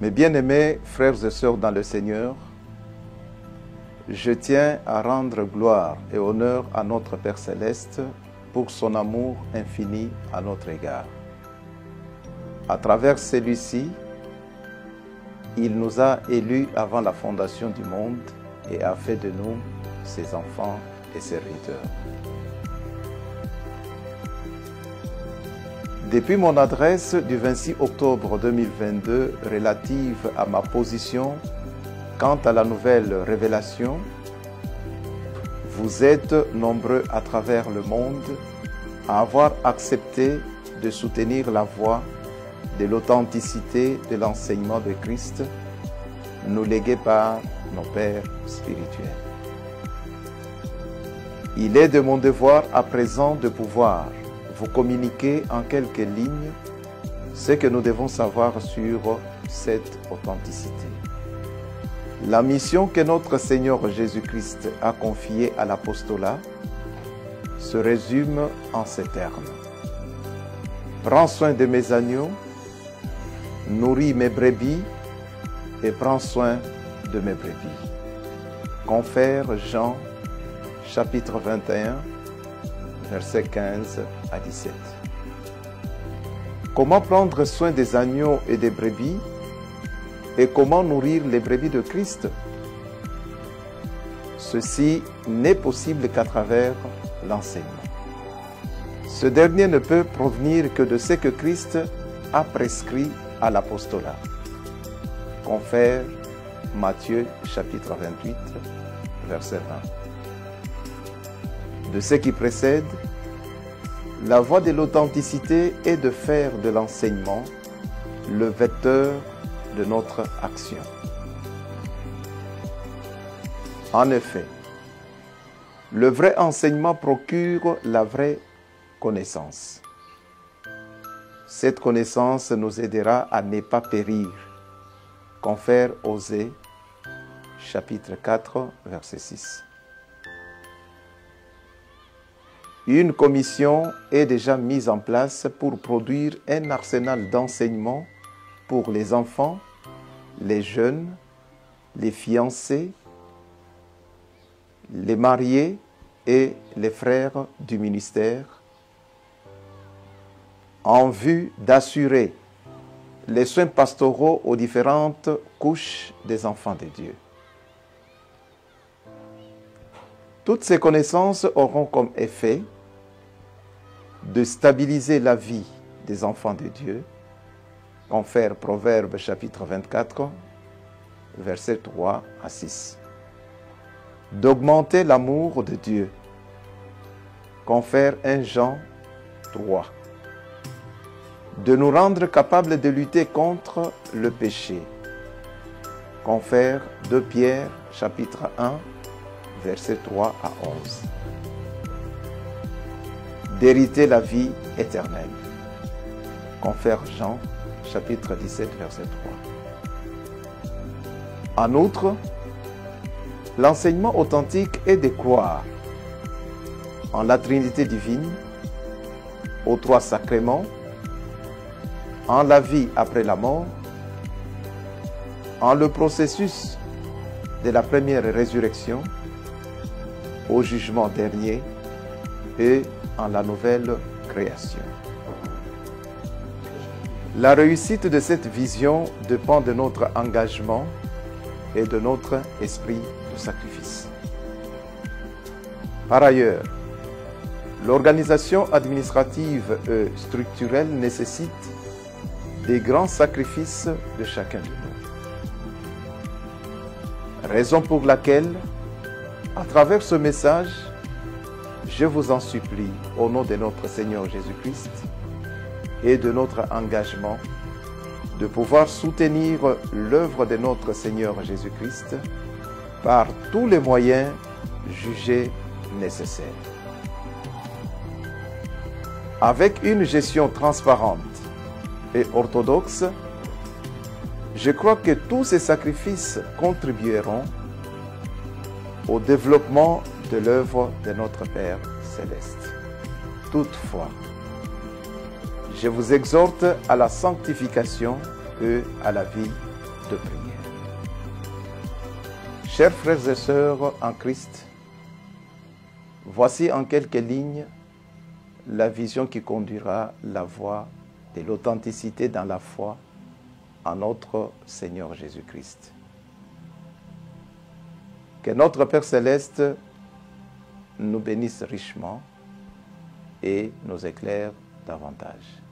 Mes bien-aimés frères et sœurs dans le Seigneur, je tiens à rendre gloire et honneur à notre Père Céleste pour son amour infini à notre égard. À travers celui-ci, il nous a élus avant la fondation du monde et a fait de nous ses enfants et serviteurs. Depuis mon adresse du 26 octobre 2022 relative à ma position quant à la nouvelle révélation, vous êtes nombreux à travers le monde à avoir accepté de soutenir la voie de l'authenticité de l'enseignement de Christ nous légué par nos pères spirituels. Il est de mon devoir à présent de pouvoir vous communiquer en quelques lignes ce que nous devons savoir sur cette authenticité. La mission que notre Seigneur Jésus-Christ a confiée à l'apostolat se résume en ces termes. Prends soin de mes agneaux, nourris mes brebis et prends soin de mes brebis. Confère Jean, chapitre 21, versets 15 à 17. Comment prendre soin des agneaux et des brebis et comment nourrir les brebis de Christ? Ceci n'est possible qu'à travers l'enseignement. Ce dernier ne peut provenir que de ce que Christ a prescrit à l'apostolat. Confère Matthieu chapitre 28, verset 20. De ce qui précède, la voie de l'authenticité est de faire de l'enseignement le vecteur de notre action. En effet, le vrai enseignement procure la vraie connaissance. Cette connaissance nous aidera à ne pas périr. Confère Osée, chapitre 4, verset 6. Une commission est déjà mise en place pour produire un arsenal d'enseignement pour les enfants, les jeunes, les fiancés, les mariés et les frères du ministère, en vue d'assurer les soins pastoraux aux différentes couches des enfants de Dieu. Toutes ces connaissances auront comme effet de stabiliser la vie des enfants de Dieu, confère Proverbes chapitre 24, versets 3 à 6. D'augmenter l'amour de Dieu, confère 1 Jean 3. De nous rendre capables de lutter contre le péché, confère 2 Pierre chapitre 1, versets 3 à 11. D'hériter la vie éternelle, confère Jean chapitre 17, verset 3. En outre, l'enseignement authentique est de croire en la Trinité divine, aux 3 sacrements, en la vie après la mort, en le processus de la première résurrection, au jugement dernier et en la nouvelle création. La réussite de cette vision dépend de notre engagement et de notre esprit de sacrifice. Par ailleurs, l'organisation administrative et structurelle nécessite des grands sacrifices de chacun de nous. Raison pour laquelle, à travers ce message, je vous en supplie, au nom de notre Seigneur Jésus-Christ et de notre engagement, de pouvoir soutenir l'œuvre de notre Seigneur Jésus-Christ par tous les moyens jugés nécessaires. Avec une gestion transparente et orthodoxe, je crois que tous ces sacrifices contribueront au développement de l'œuvre de notre Père Céleste. Toutefois, je vous exhorte à la sanctification et à la vie de prière. Chers frères et sœurs en Christ, voici en quelques lignes la vision qui conduira la voie de l'authenticité dans la foi en notre Seigneur Jésus-Christ. Que notre Père Céleste nous bénisse richement et nous éclaire davantage.